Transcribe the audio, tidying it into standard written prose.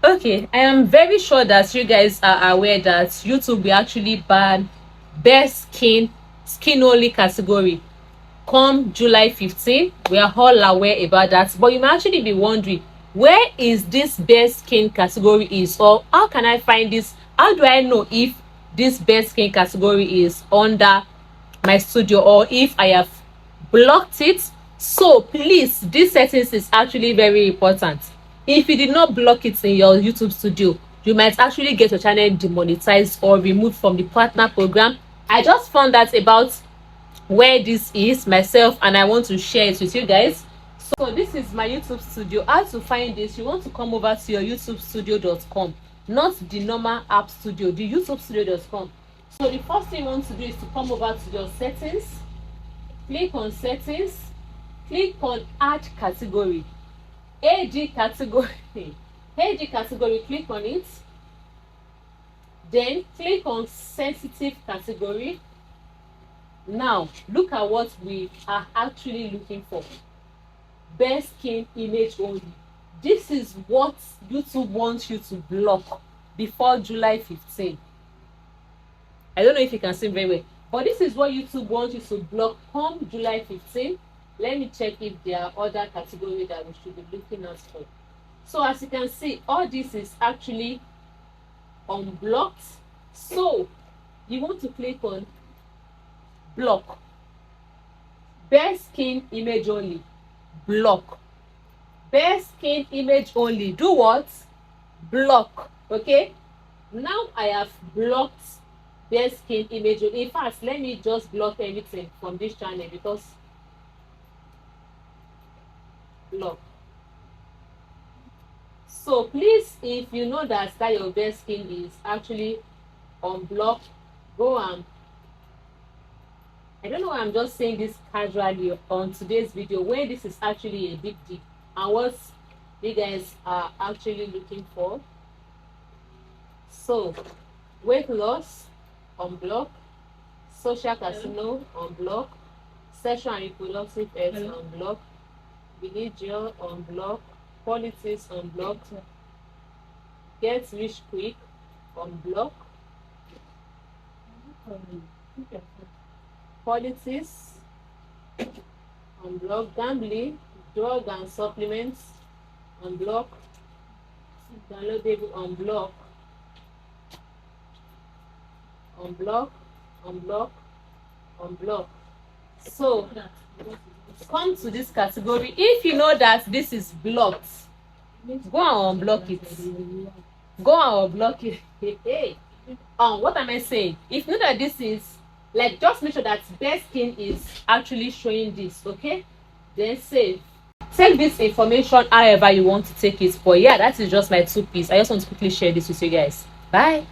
Okay, I am very sure that you guys are aware that YouTube will actually ban best skin only category come July 15. We are all aware about that, but you might actually be wondering, where is this best skin category is, or how can I find this? How do I know if this best skin category is under my studio or if I have blocked it? So please, this settings is actually very important. If you did not block it in your YouTube studio, you might actually get your channel demonetized or removed from the partner program. I just found out about where this is myself and I want to share it with you guys. So this is my YouTube studio. How to find this? You want to come over to your youtubestudio.com, not the normal app studio, the youtubestudio.com. So the first thing you want to do is to come over to your settings, click on settings, click on add category, AD category, AD category, click on it, then click on sensitive category. Now look at what we are actually looking for. Best skin image only. This is what YouTube wants you to block before July 15. I don't know if you can see very well, but this is what YouTube wants you to block come July 15. Let me check if there are other categories that we should be looking at for. So as you can see, all this is actually unblocked. So you want to click on block. Best skin image only. Block. Best skin image only. Do what? Block. Okay. Now I have blocked best skin image only. In fact, let me just block everything from this channel because block. So please, if you know that your best skin is actually unblocked, go and I don't know why I'm just saying this casually on today's video when this is actually a big deal and what you guys are actually looking for. So weight loss unblock, social casino unblock, sexual and reproductive health unblock, religion unblock, politics unblock, get rich quick unblock, politics unblock, gambling, drug and supplements unblock, downloadable unblock, unblock, unblock, unblock. So come to this category. If you know that this is blocked, go and unblock it. Go and unblock it. Hey. What am I saying? If you know that this is like, just make sure that best skin is actually showing this, okay? Then save. Take this information however you want to take it. But yeah, that is just my 2 piece. I just want to quickly share this with you guys. Bye.